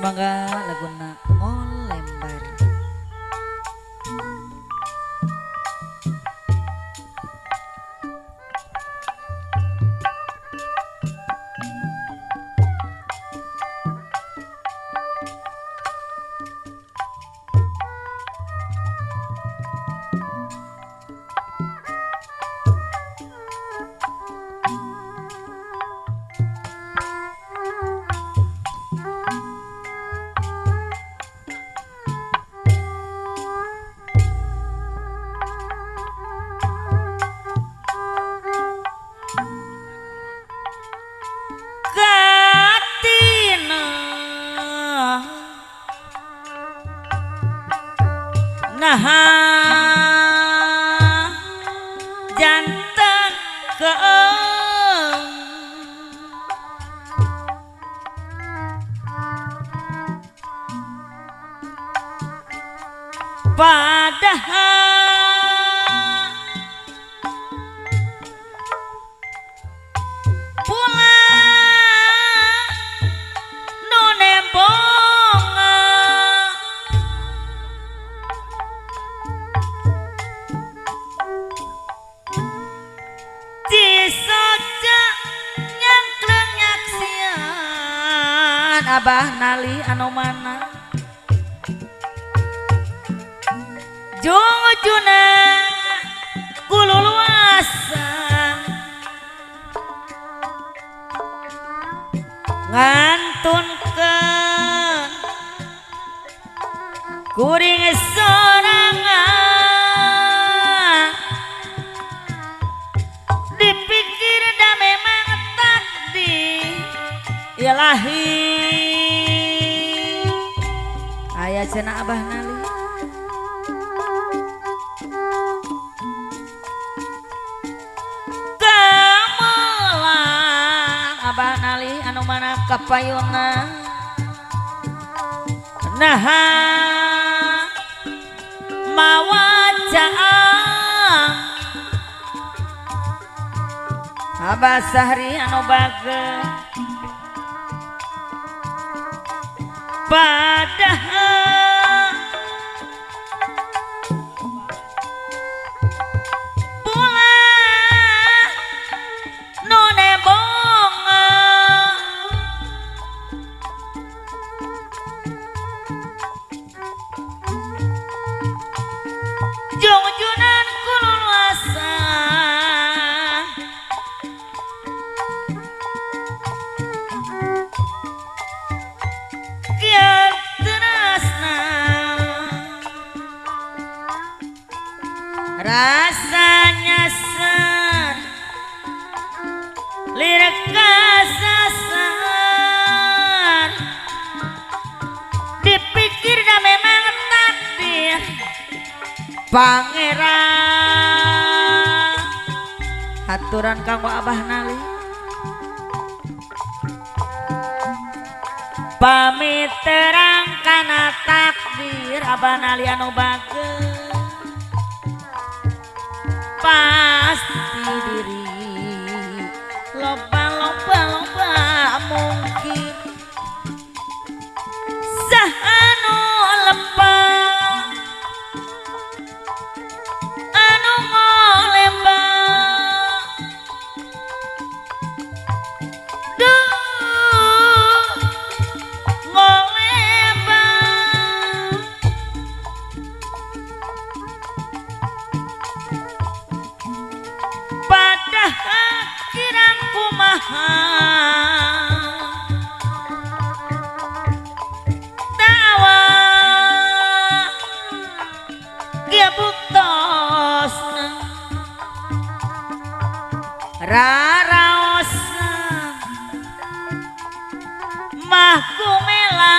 mangga laguna oh lembar. Nah jantan keem padahal pulang nune bonga Abah nali anu mana jujuna kululuasa ngantunkeun kuring sorangan dipikir da memang takdir ilahi aya cenah Abah nali gamelang Abah nali anu mana kapayuna nah mawacaang Abah Sahri anu bageus padahal pulang nune bonga jungjunan kululuasan rasanya ser lirik kasasar dipikir dah memang takdir pangeran haturan kanggo Abah nali pamit terang kana takdir Abah nali anu bageus pasti diri loba mungkin sahanu lepah anu ngolembah duh ngolembah padahal kirang kumaha tawa dia buktosna raraosna mah kumela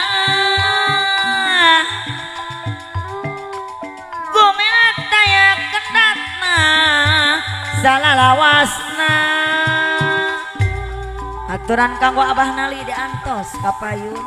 taya kendatna salalawasna aturan kanggo Abah nali diantos kapayun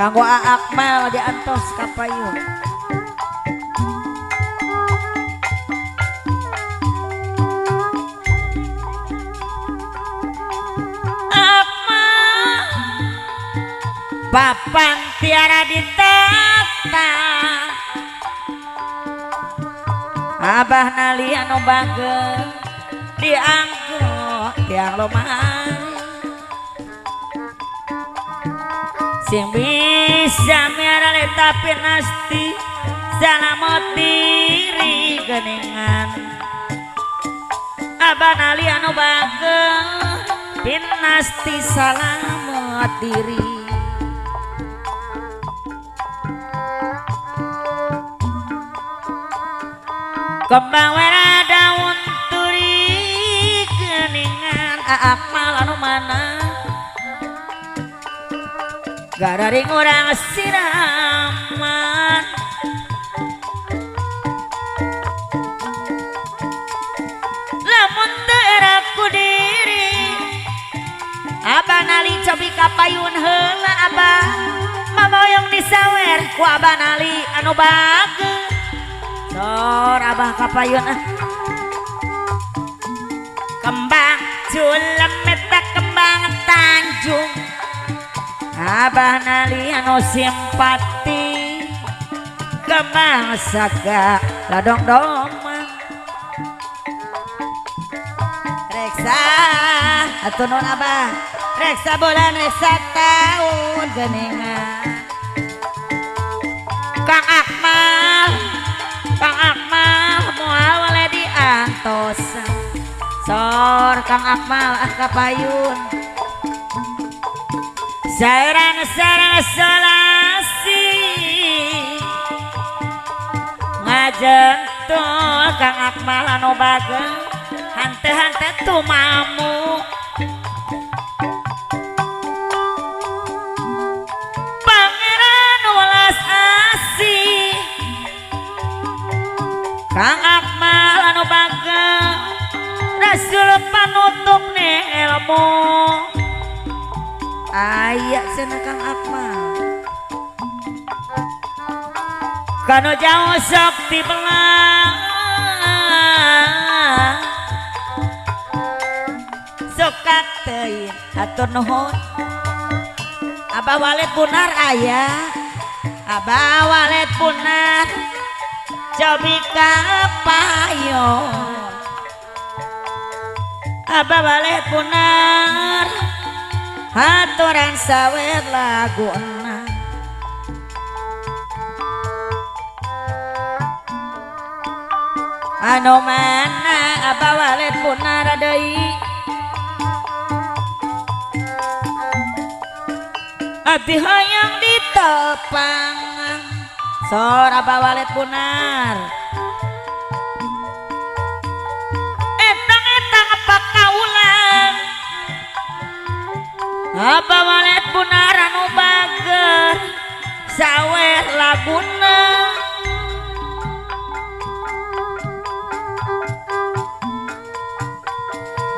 kanggo Akmal diantos kapayun. Akmal papan tiara ditata Abah nali anu bagel dianggo tiang lomai sing bisa miara tapi nasti salamot diri geningan Abah nali anu bagel pinasti salamot diri kembang wera daun turi geningan Akmal anu mana gararing urang siraman lamun teu ku diri Abah nali cobi kapayun heula Abah mamoyong disawer ku Abah nali anu bageus sor Abah kapayun kembang culam meta kembang Tanjung Abah nali anu simpati kembang saga ladong domang reksa atunun Abah reksa bulan reksa tahun geningan Kang Akmal moal wale diantosan sor Kang Akmal kapayun Sarana solasi ngajentul Kang Akmal anu bagel hante-hante tumamu Pangeran welas asih Kang Akmal anu bagel rasul panutup ne ilmu aya cenah Kang Akmal kanu jauh sok dibelang sok kateun atur nuhun Abah Walid Punar aya Abah Walid Punar cobi kapayun Abah Walid Punar haturan sawer laguna anu mana Abah Walid Punar deui abdi hoyong ditepang sor Abah Walid Punar etang apa kaulan Abah Walid Punar anu bager sawer laguna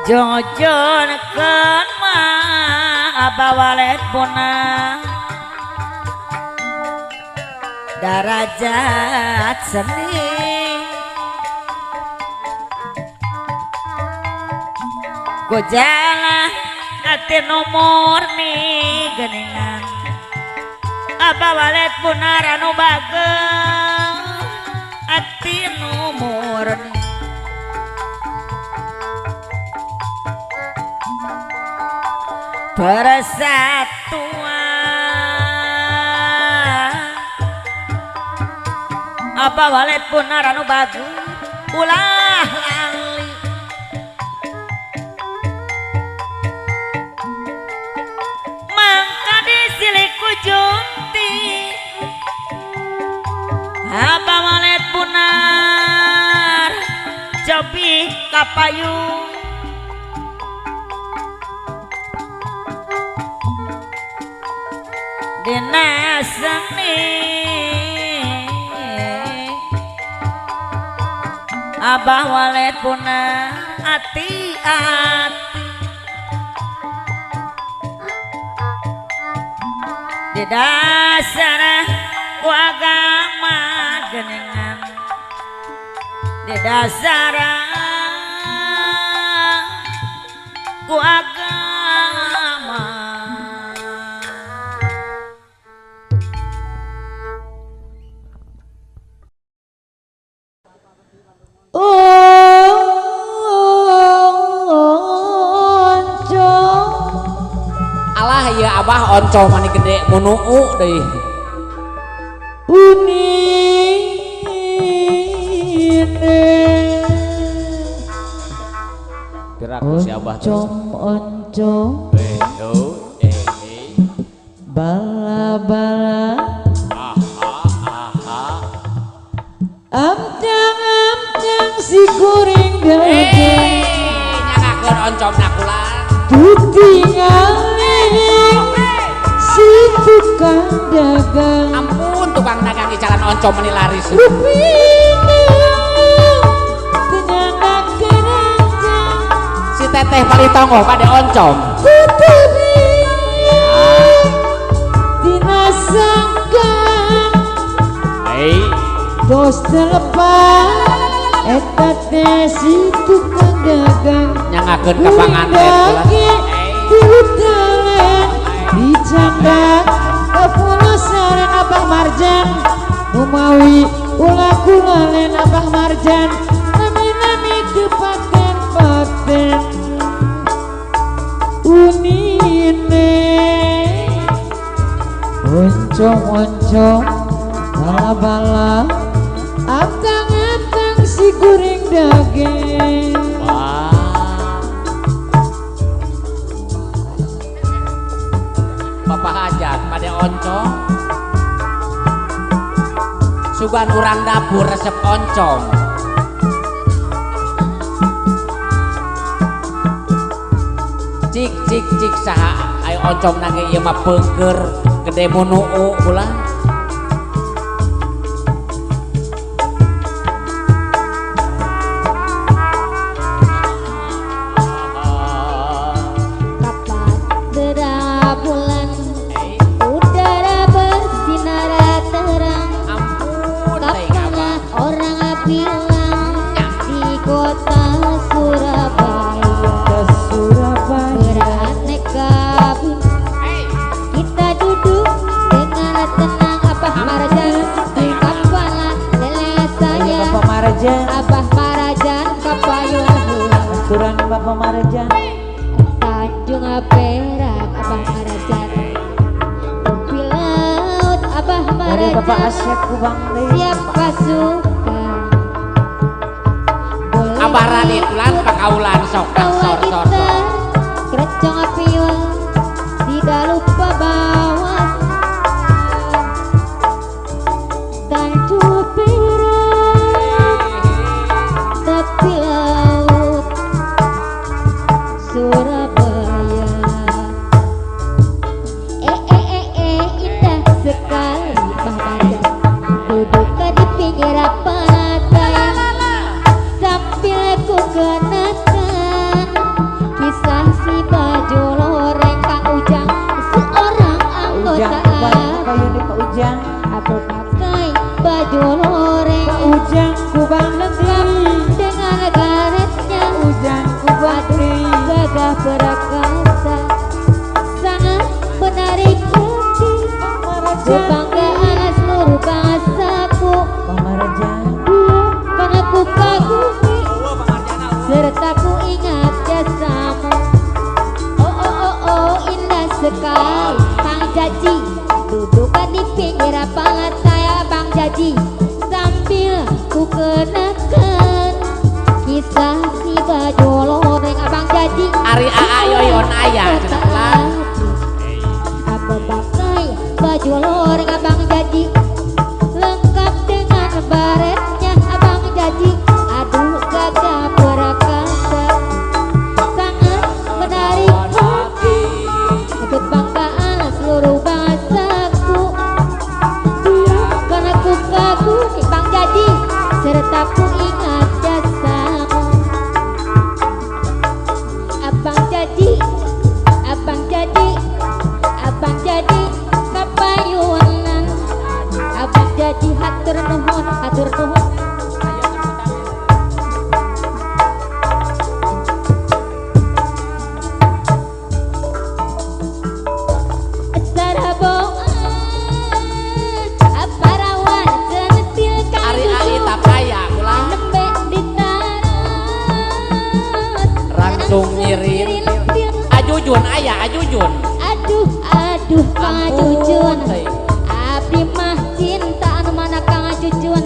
jojonekeun mah Abah Walid Punar darajat seni ku jalan ati nu murni geningan Abah Walid Punar anu bagel ati nu murni persatuan Abah Walid Punar anu bagus ulah lali mangka disilih ku junti Abah Walid Punar cobi kapayung dina seni Abah Walid Punar hati-hati di dasar ku agama geningan di dasar ku agama alah ya abah onco mani gede munuu deh kiraku si abah oncom bala-bala amcang si goreng daging nyangakkeun oncom nakulah ditinggalin si tukang dagang ampun tukang dagang di jalan oncom meni laris si teteh paling tongo pada oncom dinasakan dos telepan eta teh si tukang dagang nyangakkeun ka panganten diutelen dicandak kepulosaren Abah Marjan umawi ulah kulalen Abah Marjan nami-nami kepaten-paten unine oncom-oncom bala-bala abtang-abtang si goreng daging Bapak hajat pada oncom sugan urang dapur resep oncom cik saha ayo oncom nage ieu mah peungkeur gede munuu ulah Abah Marajan kapayun aturan Bapak Marajan Tanjung Perak Abah Marajan tepi laut Abah Marajan dari Bapak Asyik Kubang siapa suka Abah Radit lan pakaulan sok sor krecong apiul tidak lupa bawa Tanjung Perak tepi laut Surabaya indah sekali Mbah Marjan duduk di pinggir pantai sambil ku kenakan kisah si baju loreng Kang Ujang seorang anggota Pak Ujang aku pakai baju loreng Pak Ujang kubang dengan garetnya Ujang kubadri gagah perkasa sangat menarik hati kebanggaan seluruh bangsaku karena ku kagumi serta ku ingat jasamu oh indah sekali Bang Jaji duduk di pinggir pantai Bang Jaji sambil ku kenakan kisah si baju loreng Abang Jaji Ari Aa Yoyon Ayah apa pakai baju loreng Abang Jaji lengkap dengan baretnya Abang Jaji aduh gagah perkasa sangat menarik hati kebanggaan seluruh bangsaku karena ku kagumi Bang Jaji serta ku ingat jasamu Abang Jaji Jujun aya Jujun. Aduh Kang Jujun. Teh. Abdi mah cinta anu mana Kang Jujun.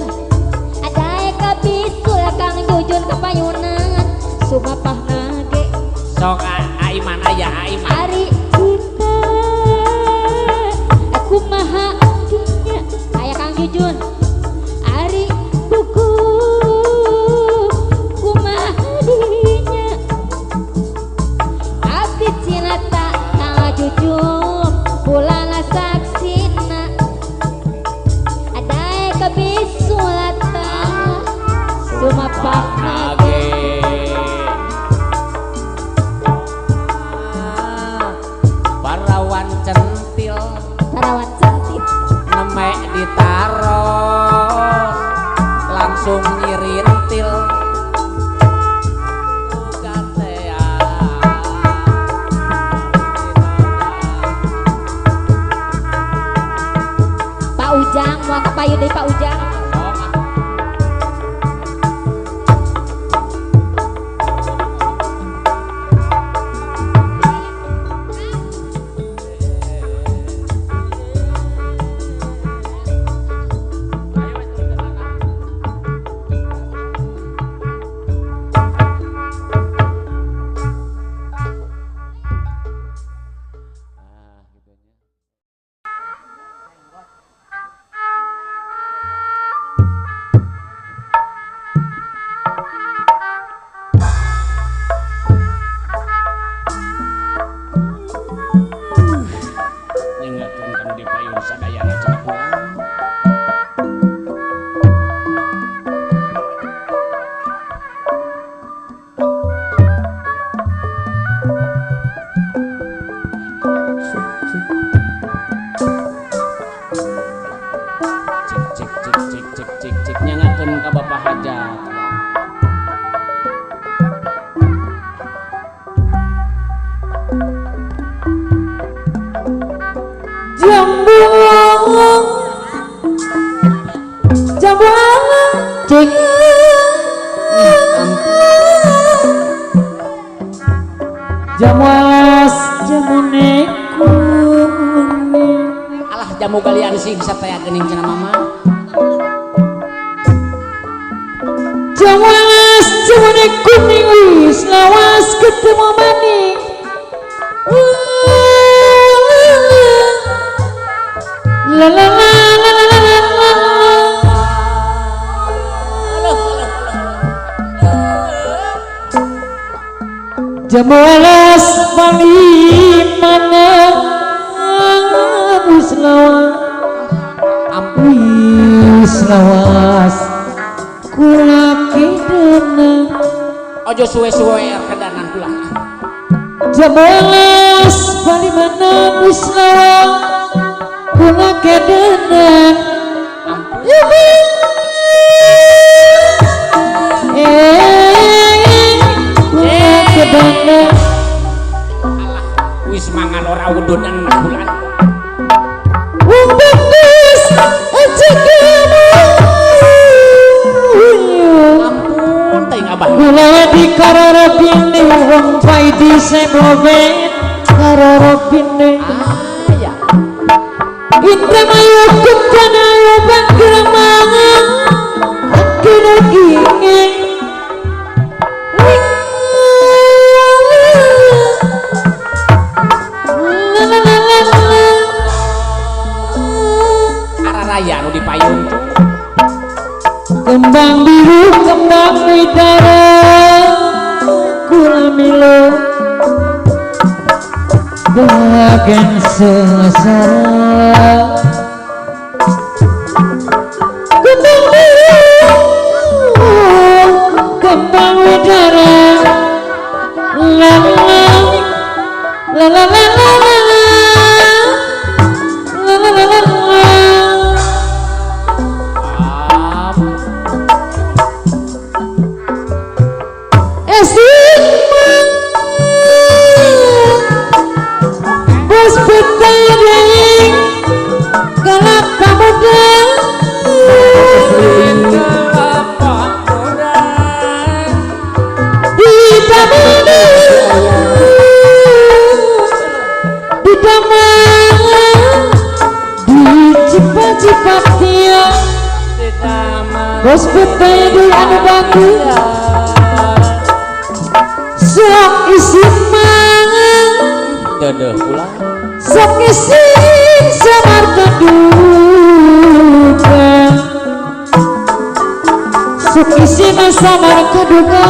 Adae ka bisul Kang Jujun kapayunan. Sumapah nage. Sok Aiman aya Aiman. Ari cinta. Aku maha dinya. Aya Kang Jujun. Ari buku. Kumaha dinya. Abdi cinta Kang Jujun. Bulana saksina. Adae ka bisulata. Sumapah nage. Parawan centil Tarawan cantik. nemek ditaro langsung nyirintil Pak Ujang, mau kapayu deui Pak Ujang. nyengatkan di payung sadayana cenah pulang. Cik nyengatkan ka Bapak Hajat. Cik. Jamuas jamuneku Alah jamu kalian sih sataya geuning cenah mama. Jamuas jamuneku wis lawas ketemu maning la la la la la la la. Jamulas palimana wis lawas kula kidana Ojo suwe-suwe kedanan pulang. Jamulas palimana wis lawas kula kidana kedana Wis mangan ora udunan bulan. wong bagus aja Ampun teh ngabah. kula dikararapine wong paidi sebobet kararapine Ya. Indra mayu kutana lobang geramangan akhirnya ingin Araraya nu di payung tuh. kembang biru kembang widara kula milo bagian sengsara kembang biru kembang widara la la la la la la la Cipatnya bos betai di anu batu sok isi mangan dede pulang sok isi samar keduga sok isi samar keduga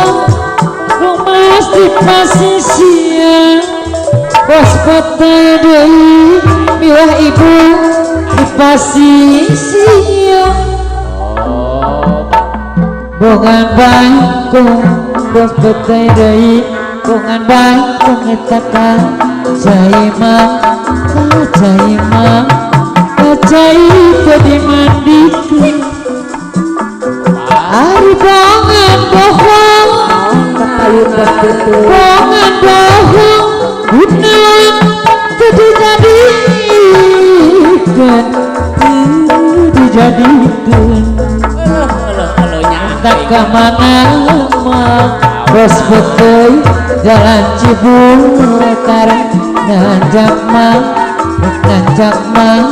rumas di pasisian bos betai di milah ibu di pasisian bongan bangkung bos betai deui bongan bangkung eta ka jaimah kacai tadi mandikeun ari bongan bohong bongan bohong udah dijadikan tak kemana bos betul jalan Cibuletar nanjak mang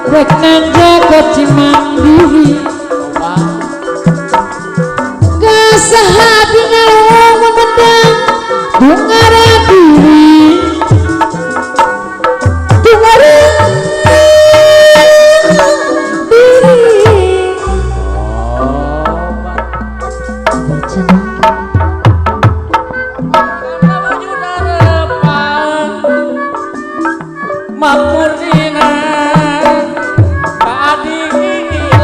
rek nanjak ke Cimandiri kasahabi ngaluh memendang tungara diri tungara makmur dina keadilan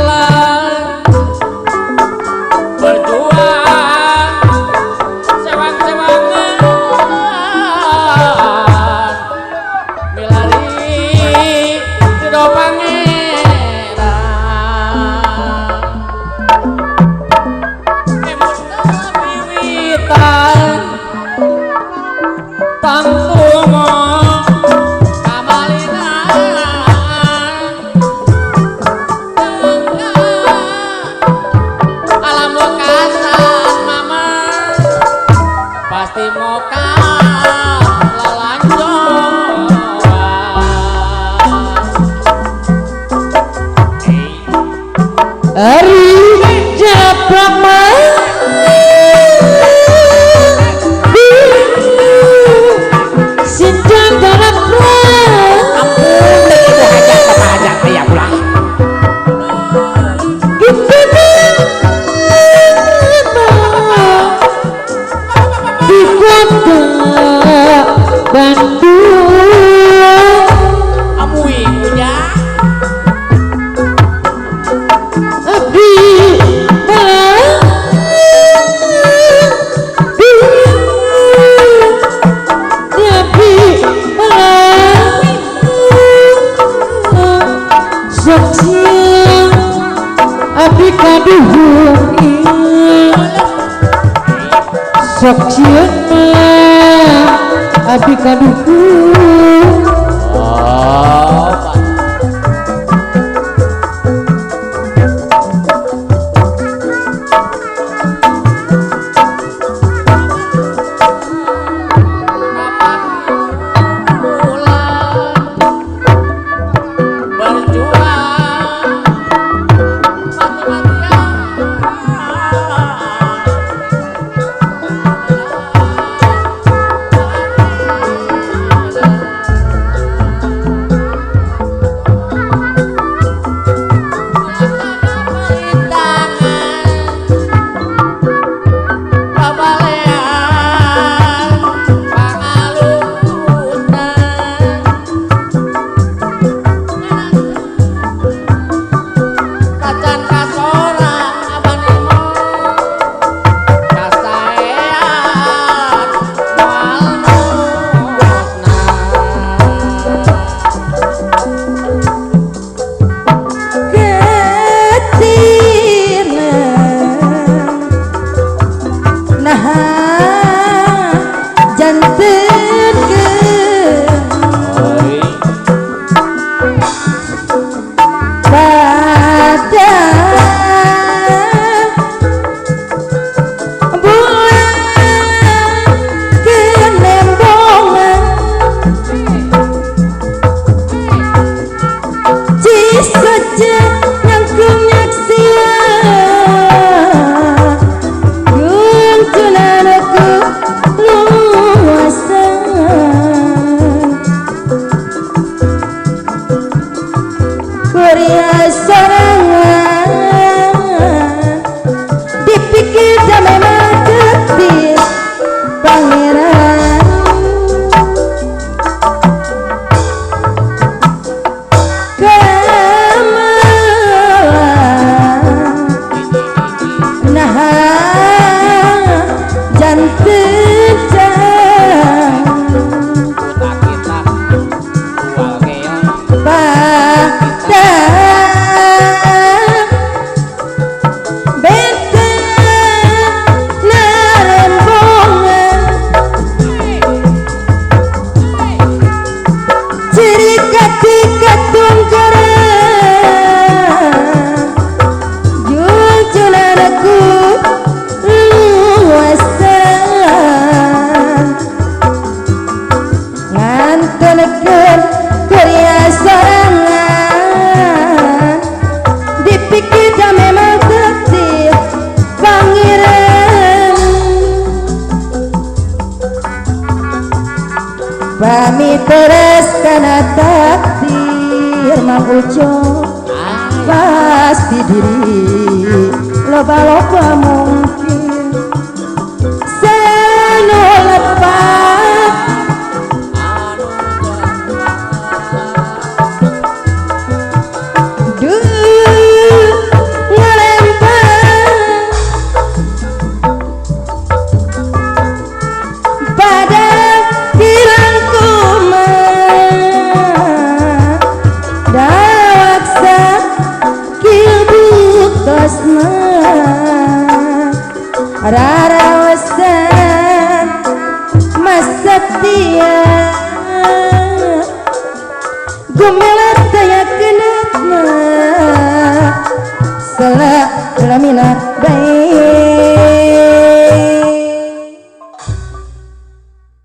berjuang sewang-sewangan milari ridho pangeran emut wiwitan tangtumo Ari Japama Sinjang dalam ampun itu hajat apa hajat ya pulang di kota Bandung amui punya Abdi kaduhung sok cieun mah abdi kaduhung saja pamit beres karena takdir Mang Ujo pasti diri loba-loba mungkin sanu lepas ngelempar pada kilang kuman dawaksa kilbuk tosna rarawasan mas setia gumelat daya kenatna salah lamina